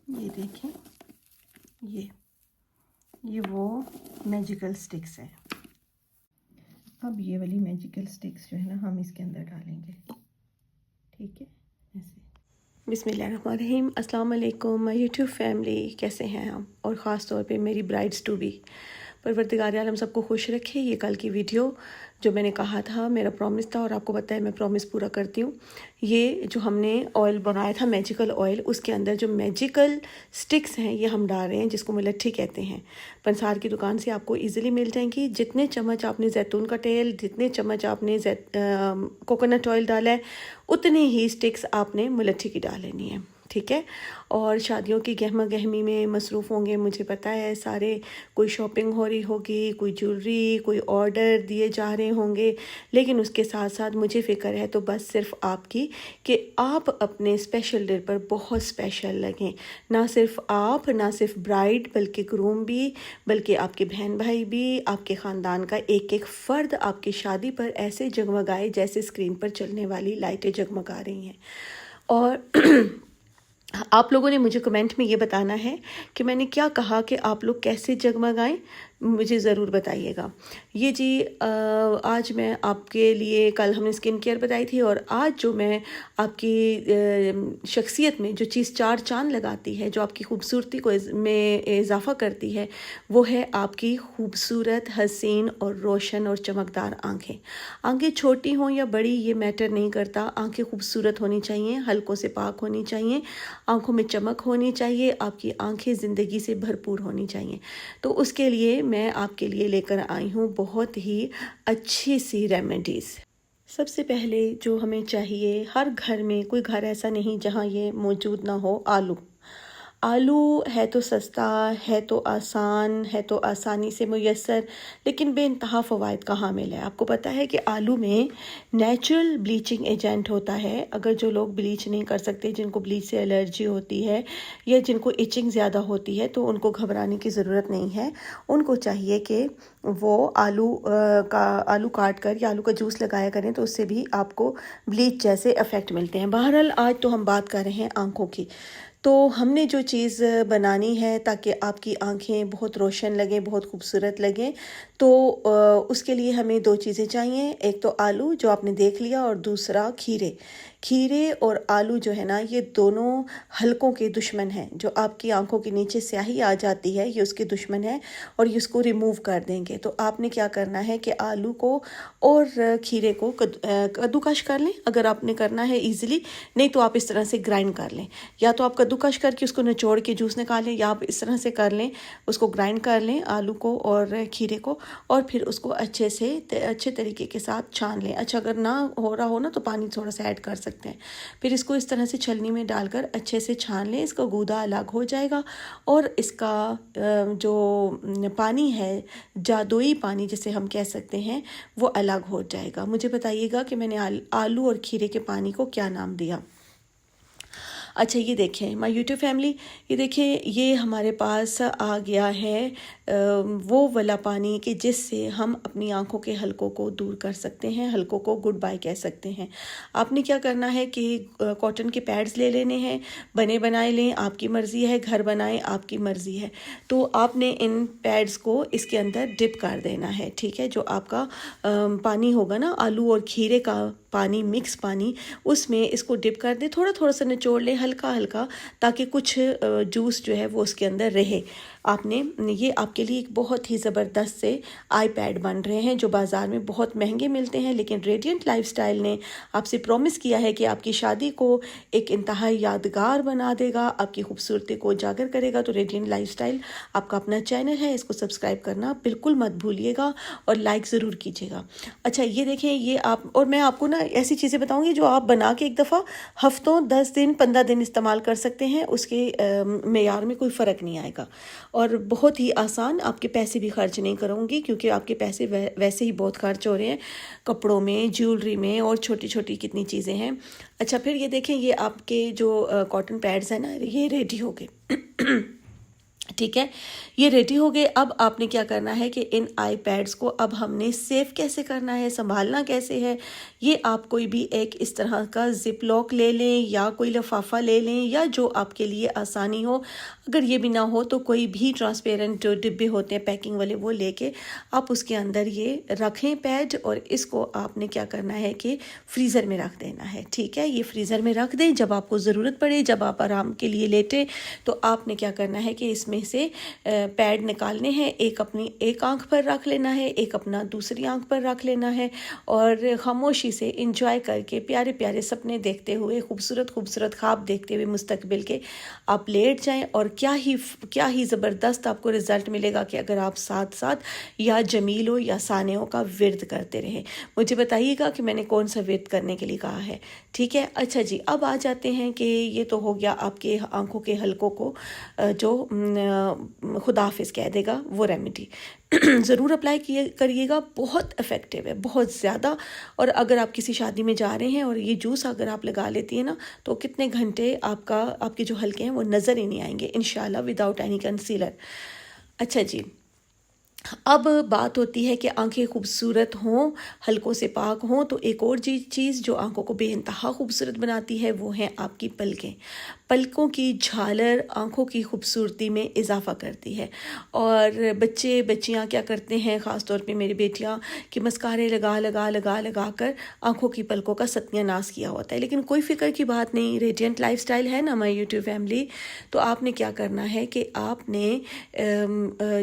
ये देखें, ये वो मैजिकल स्टिक्स है। अब ये वाली मैजिकल स्टिक्स जो है ना, हम इसके अंदर डालेंगे। ठीक है, ऐसे। बिस्मिल्लाहिर्रहमानिर्रहीम। अस्सलाम वालेकुम माय यूट्यूब फैमिली, कैसे हैं हम? और ख़ास तौर पे मेरी ब्राइड्स टू बी। परवरदिगार आलम सबको खुश रखे। ये कल की वीडियो जो मैंने कहा था, मेरा प्रॉमिस था, और आपको पता है मैं प्रॉमिस पूरा करती हूँ। ये जो हमने ऑयल बनाया था, मैजिकल ऑयल, उसके अंदर जो मैजिकल स्टिक्स हैं ये हम डाल रहे हैं, जिसको मुलट्ठी कहते हैं। पंसार की दुकान से आपको इजीली मिल जाएंगी। जितने चम्मच आपने जैतून का तेल, जितने चम्मच आपने कोकोनट ऑयल डाला है, उतनी ही स्टिक्स आपने मुलट्ठी की डाल लेनी है। ठीक है। और शादियों की गहमा गहमी में मसरूफ़ होंगे, मुझे पता है सारे। कोई शॉपिंग हो रही होगी, कोई ज्वेलरी, कोई ऑर्डर दिए जा रहे होंगे, लेकिन उसके साथ साथ मुझे फ़िक्र है तो बस सिर्फ आपकी, कि आप अपने स्पेशल डे पर बहुत स्पेशल लगें। ना सिर्फ आप, ना सिर्फ ब्राइड, बल्कि ग्रूम भी, बल्कि आपके बहन भाई भी, आपके ख़ानदान का एक एक फ़र्द आपकी शादी पर ऐसे जगमगाए जैसे स्क्रीन पर चलने वाली लाइटें जगमगा रही हैं। और आप लोगों ने मुझे कमेंट में ये बताना है कि मैंने क्या कहा, कि आप लोग कैसे जगमगाएं, मुझे ज़रूर बताइएगा। ये जी आज मैं आपके लिए, कल हमने स्किन केयर बताई थी, और आज जो मैं आपकी शख्सियत में जो चीज़ चार चांद लगाती है, जो आपकी खूबसूरती को में इजाफ़ा करती है, वो है आपकी खूबसूरत, हसीन और रोशन और चमकदार आँखें। आँखें छोटी हों या बड़ी, ये मैटर नहीं करता। आँखें खूबसूरत होनी चाहिए, हल्कों से पाक होनी चाहिए, आँखों में चमक होनी चाहिए, आपकी आँखें ज़िंदगी से भरपूर होनी चाहिए। तो उसके लिए मैं आपके लिए लेकर आई हूँ बहुत ही अच्छी सी रेमेडीज़। सबसे पहले जो हमें चाहिए, हर घर में, कोई घर ऐसा नहीं जहाँ ये मौजूद ना हो, आलू। आलू है तो सस्ता, है तो आसान, है तो आसानी से मुयस्सर, लेकिन बेइंतहा फ़वाइद का हामिल है। आपको पता है कि आलू में नेचुरल ब्लीचिंग एजेंट होता है। अगर जो लोग ब्लीच नहीं कर सकते, जिनको ब्लीच से एलर्जी होती है या जिनको इचिंग ज़्यादा होती है, तो उनको घबराने की ज़रूरत नहीं है। उनको चाहिए कि वो आलू काट कर या आलू का जूस लगाया करें, तो उससे भी आपको ब्लीच जैसे इफ़ेक्ट मिलते हैं। बहरहाल आज तो हम बात कर रहे हैं आँखों की। तो हमने जो चीज़ बनानी है ताकि आपकी आंखें बहुत रोशन लगें, बहुत खूबसूरत लगें, तो उसके लिए हमें दो चीज़ें चाहिए। एक तो आलू जो आपने देख लिया, और दूसरा खीरे। खीरे और आलू जो है ना, ये दोनों हलकों के दुश्मन हैं। जो आपकी आंखों के नीचे स्याही आ जाती है, ये उसके दुश्मन है, और ये उसको रिमूव कर देंगे। तो आपने क्या करना है कि आलू को और खीरे को कद्दूकश कर लें, अगर आपने करना है ईज़िली। नहीं तो आप इस तरह से ग्राइंड कर लें, या तो आप कद्दूकश करके उसको निचोड़ के जूस निकालें, या आप इस तरह से कर लें, उसको ग्राइंड कर लें आलू को और खीरे को, और फिर उसको अच्छे तरीके के साथ छान लें। अच्छा, अगर ना हो रहा हो ना, तो पानी थोड़ा सा ऐड कर सकते हैं। फिर इसको इस तरह से छलनी में डालकर अच्छे से छान लें। इसका गूदा अलग हो जाएगा, और इसका जो पानी है, जादुई पानी जिसे हम कह सकते हैं, वो अलग हो जाएगा। मुझे बताइएगा कि मैंने आलू और खीरे के पानी को क्या नाम दिया। अच्छा, ये देखें माय यूट्यूब फैमिली, ये देखें, ये हमारे पास आ गया है वो वाला पानी कि जिससे हम अपनी आंखों के हलकों को दूर कर सकते हैं, हलकों को गुड बाय कह सकते हैं। आपने क्या करना है कि कॉटन के पैड्स ले लेने हैं, बने बनाए लें, आपकी मर्ज़ी है, घर बनाएं, आपकी मर्ज़ी है। तो आपने इन पैड्स को इसके अंदर डिप कर देना है। ठीक है, जो आपका पानी होगा ना, आलू और खीरे का पानी, मिक्स पानी, उसमें इसको डिप कर दें, थोड़ा थोड़ा सा निचोड़ लें, हल्का हल्का, ताकि कुछ जूस जो है वो उसके अंदर रहे। आपने ये आपके लिए एक बहुत ही ज़बरदस्त से आई पैड बन रहे हैं, जो बाज़ार में बहुत महंगे मिलते हैं, लेकिन रेडिएंट लाइफस्टाइल ने आपसे प्रॉमिस किया है कि आपकी शादी को एक इंतहाई यादगार बना देगा, आपकी खूबसूरती को उजागर करेगा। तो रेडिएंट लाइफस्टाइल आपका अपना चैनल है, इसको सब्सक्राइब करना बिल्कुल मत भूलिएगा, और लाइक ज़रूर कीजिएगा। अच्छा, ये देखें, ये आप, और मैं आपको ना ऐसी चीज़ें बताऊंगी जो आप बना के एक दफ़ा हफ्तों, 10 दिन, 15 दिन इस्तेमाल कर सकते हैं। उसके मेयार में कोई फ़र्क नहीं आएगा, और बहुत ही आसान। आपके पैसे भी खर्च नहीं करूँगी, क्योंकि आपके पैसे वैसे ही बहुत खर्च हो रहे हैं कपड़ों में, ज्वेलरी में, और छोटी छोटी कितनी चीज़ें हैं। अच्छा, फिर ये देखें, ये आपके जो कॉटन पैड्स हैं ना, ये रेडी हो गए। ठीक है, ये रेडी हो गए। अब आपने क्या करना है कि इन आई पैड्स को अब हमने सेव कैसे करना है, संभालना कैसे है। ये आप कोई भी एक इस तरह का जिप लॉक ले लें या कोई लिफाफा ले लें या जो आपके लिए आसानी हो। अगर ये भी ना हो तो कोई भी ट्रांसपेरेंट जो डिब्बे होते हैं पैकिंग वाले वो लेके आप उसके अंदर ये रखें पैड, और इसको आपने क्या करना है कि फ्रीज़र में रख देना है। ठीक है, ये फ्रीज़र में रख दें। जब आपको ज़रूरत पड़े, जब आप आराम के लिए लेटें, तो आपने क्या करना है कि इसमें से पैड निकालने हैं। एक अपनी एक आंख पर रख लेना है, एक अपना दूसरी आंख पर रख लेना है, और खामोशी से इंजॉय करके प्यारे प्यारे सपने देखते हुए, खूबसूरत खूबसूरत ख्वाब देखते हुए मुस्तकबिल के आप लेट जाएं। और क्या ही ज़बरदस्त आपको रिज़ल्ट मिलेगा कि अगर आप साथ साथ या जमीलों या सानियों का विर्द करते रहें। मुझे बताइएगा कि मैंने कौन सा विर्द करने के लिए कहा है। ठीक है, अच्छा जी, अब आ जाते हैं कि ये तो हो गया आपके आंखों के हलकों को जो खुदा हाफिज़ कह देगा वो रेमेडी ज़रूर अप्लाई करिएगा। बहुत इफ़ेक्टिव है, बहुत ज़्यादा। और अगर आप किसी शादी में जा रहे हैं और ये जूस अगर आप लगा लेती हैं ना, तो कितने घंटे आपके जो हल्के हैं वो नज़र ही नहीं आएंगे इंशाल्लाह, विदाउट एनी कंसीलर। अच्छा जी, अब बात होती है कि आंखें खूबसूरत हों, हल्कों से पाक हों, तो एक और चीज़ जो आंखों को बेइंतहा खूबसूरत बनाती है वो है आपकी पलकें। पलकों की झालर आंखों की खूबसूरती में इजाफ़ा करती है। और बच्चियाँ क्या करते हैं, ख़ास तौर पे मेरी बेटियाँ, कि मस्कारे लगा कर आंखों की पलकों का सत्यानाश किया होता है। लेकिन कोई फ़िक्र की बात नहीं, रेडिएंट लाइफस्टाइल है ना माय यूट्यूब फैमिली। तो आपने क्या करना है कि आपने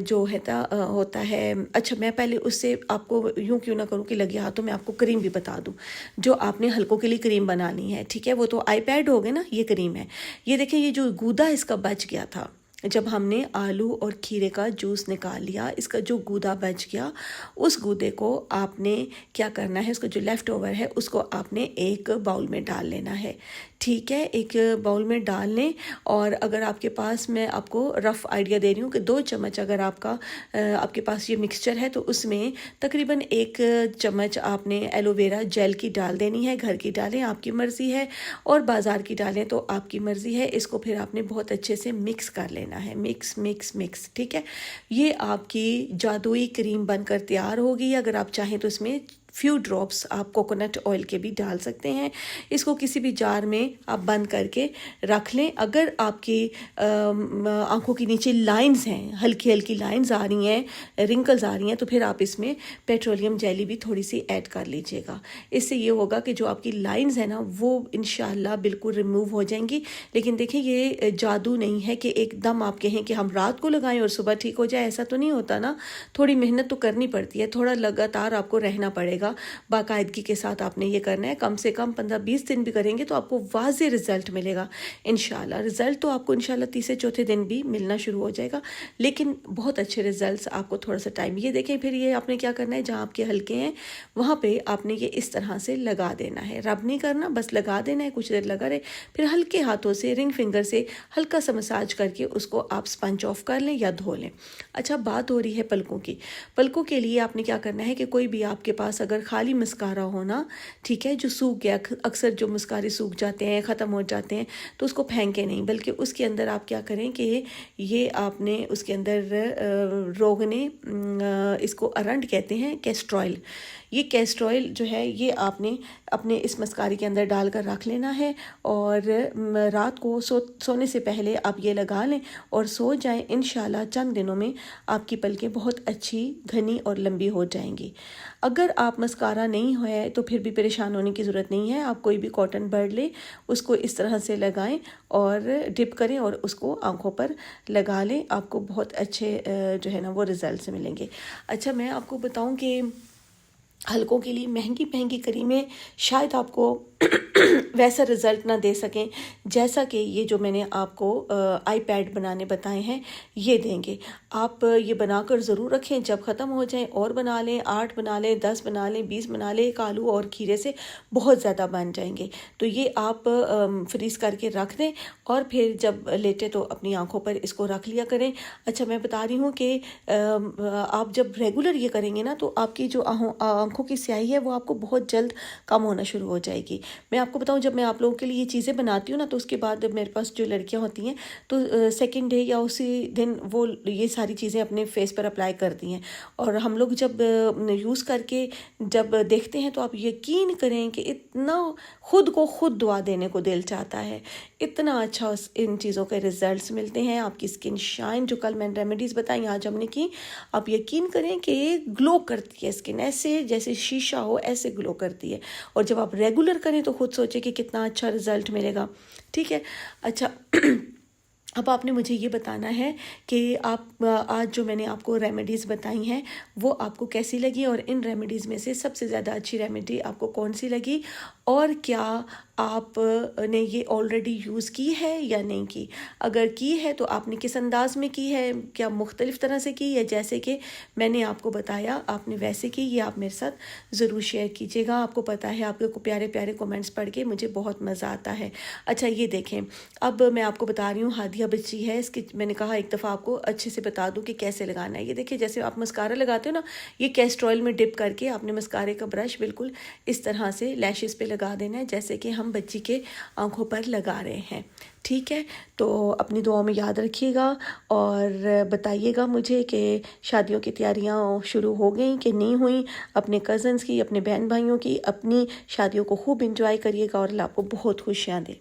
जो होता है, अच्छा मैं पहले उससे आपको यूँ क्यों ना करूँ कि लगे हाथों में आपको क्रीम भी बता दूँ जो आपने हल्कों के लिए क्रीम बनानी है। ठीक है, वो तो आईपैड हो गए ना, ये क्रीम है। ये देखें, ये जो गूदा इसका बच गया था जब हमने आलू और खीरे का जूस निकाल लिया, इसका जो गूदा बच गया, उस गूदे को आपने क्या करना है, उसका जो लेफ़्ट ओवर है उसको आपने एक बाउल में डाल लेना है। ठीक है, एक बाउल में डाल लें। और अगर आपके पास, मैं आपको रफ़ आइडिया दे रही हूँ कि 2 चम्मच अगर आपके पास ये मिक्सचर है, तो उसमें तकरीबन 1 चम्मच आपने एलोवेरा जेल की डाल देनी है। घर की डालें, आपकी मर्ज़ी है, और बाज़ार की डालें तो आपकी मर्ज़ी है। इसको फिर आपने बहुत अच्छे से मिक्स कर लेना है, मिक्स मिक्स मिक्स। ठीक है, ये आपकी जादुई क्रीम बनकर तैयार होगी। अगर आप चाहें तो इसमें फ्यू ड्रॉप्स आप कोकोनट ऑयल के भी डाल सकते हैं। इसको किसी भी जार में आप बंद करके रख लें। अगर आपकी आंखों के नीचे लाइंस हैं, हल्की हल्की लाइंस आ रही हैं, रिंकल्स आ रही हैं, तो फिर आप इसमें पेट्रोलियम जेली भी थोड़ी सी ऐड कर लीजिएगा। इससे ये होगा कि जो आपकी लाइंस हैं ना, वो इंशाल्लाह बिल्कुल रिमूव हो जाएंगी। लेकिन देखिए, ये जादू नहीं है कि एकदम आप कहें कि हम रात को लगाएं और सुबह ठीक हो जाए, ऐसा तो नहीं होता ना। थोड़ी मेहनत तो करनी पड़ती है, थोड़ा लगातार आपको रहना पड़ेगा, बाकायदगी के साथ आपने ये करना है। कम से कम 15-20 दिन भी करेंगे तो आपको वाज़े रिजल्ट मिलेगा इंशाल्लाह। रिजल्ट तो आपको इंशाल्लाह तीसरे चौथे दिन भी मिलना शुरू हो जाएगा, लेकिन बहुत अच्छे रिजल्ट्स आपको थोड़ा सा टाइम। ये देखें, फिर ये आपने क्या करना है, जहाँ आपके हल्के हैं वहाँ पे आपने ये इस तरह से लगा देना है। रब नहीं करना, बस लगा देना है, कुछ देर लगा रहे, फिर हल्के हाथों से रिंग फिंगर से हल्का सा मसाज करके उसको आप स्पंज ऑफ कर लें या धो लें। अच्छा, बात हो रही है पलकों की। पलकों के लिए आपने क्या करना है कि कोई भी आपके पास अगर खाली मस्कारा हो ना, ठीक है, जो सूख गया, अक्सर जो मस्कारे सूख जाते हैं, ख़त्म हो जाते हैं, तो उसको फेंके नहीं, बल्कि उसके अंदर आप क्या करें कि ये आपने उसके अंदर रोगने, इसको अरंड कहते हैं, कैस्टर ऑयल। ये कैस्टर ऑयल जो है ये आपने अपने इस मस्कारे के अंदर डालकर रख लेना है, और रात को सोने से पहले आप ये लगा लें और सो जाएं। इंशाल्लाह चंद दिनों में आपकी पलकें बहुत अच्छी, घनी और लंबी हो जाएंगी। अगर आप मस्कारा नहीं है तो फिर भी परेशान होने की ज़रूरत नहीं है। आप कोई भी कॉटन बड लें, उसको इस तरह से लगाएं और डिप करें और उसको आंखों पर लगा लें। आपको बहुत अच्छे जो है ना वो रिज़ल्ट मिलेंगे। अच्छा, मैं आपको बताऊं कि हल्कों के लिए महंगी महंगी क्रीमें शायद आपको वैसा रिज़ल्ट ना दे सकें जैसा कि ये जो मैंने आपको आईपैड बनाने बताए हैं ये देंगे। आप ये बनाकर ज़रूर रखें, जब ख़त्म हो जाए और बना लें, 8 बना लें, 10 बना लें, 20 बना लें। एक आलू और खीरे से बहुत ज़्यादा बन जाएंगे। तो ये आप फ्रीज़ करके रख दें और फिर जब लेटे तो अपनी आँखों पर इसको रख लिया करें। अच्छा, मैं बता रही हूँ कि आप जब रेगुलर ये करेंगे ना, तो आपकी जो आंखों की स्याही है वो आपको बहुत जल्द कम होना शुरू हो जाएगी। मैं आपको बताऊं, जब मैं आप लोगों के लिए ये चीज़ें बनाती हूँ ना, तो उसके बाद मेरे पास जो लड़कियाँ होती हैं तो सेकेंड डे या उसी दिन वो ये सारी चीज़ें अपने फेस पर अप्लाई करती हैं। और हम लोग जब यूज़ करके जब देखते हैं तो आप यकीन करें कि इतना खुद को खुद दुआ देने को दिल चाहता है, इतना अच्छा इन चीज़ों के रिजल्ट्स मिलते हैं। आपकी स्किन शाइन, जो कल मैंने रेमेडीज़ बताई आज हमने की, आप यकीन करें कि ग्लो करती है स्किन, ऐसे जैसे शीशा हो ऐसे ग्लो करती है। और जब आप रेगुलर करें तो खुद सोचे कि कितना अच्छा रिजल्ट मिलेगा। ठीक है, अच्छा अब आपने मुझे ये बताना है कि आप आज जो मैंने आपको रेमेडीज़ बताई हैं वो आपको कैसी लगी, और इन रेमेडीज़ में से सबसे ज़्यादा अच्छी रेमेडी आपको कौन सी लगी, और क्या आपने ये ऑलरेडी यूज़ की है या नहीं की। अगर की है तो आपने किस अंदाज में की है, क्या मुख्तलिफ़ तरह से की, या जैसे कि मैंने आपको बताया आपने वैसे की, ये आप मेरे साथ ज़रूर शेयर कीजिएगा। आपको पता है आपके प्यारे प्यारे कमेंट्स पढ़ के मुझे बहुत मज़ा आता है। अच्छा ये देखें, अब मैं आपको बता रही हूँ, हादिया बच्ची है, इसकी मैंने कहा एक दफ़ा आपको अच्छे से बता दूँ कि कैसे लगाना है। ये देखिए, जैसे आप मस्कारा लगाते हो ना, ये कैस्टर ऑयल में डिप करके आपने मस्कारे का ब्रश बिल्कुल इस तरह से लैशेज़ पे लगा देना है, जैसे कि हम बच्ची के आंखों पर लगा रहे हैं। ठीक है, तो अपनी दुआओं में याद रखिएगा और बताइएगा मुझे कि शादियों की तैयारियां शुरू हो गई कि नहीं हुई। अपने कज़न्स की, अपने बहन भाइयों की, अपनी शादियों को खूब इंजॉय करिएगा और अल्लाह आपको बहुत खुशियाँ दे।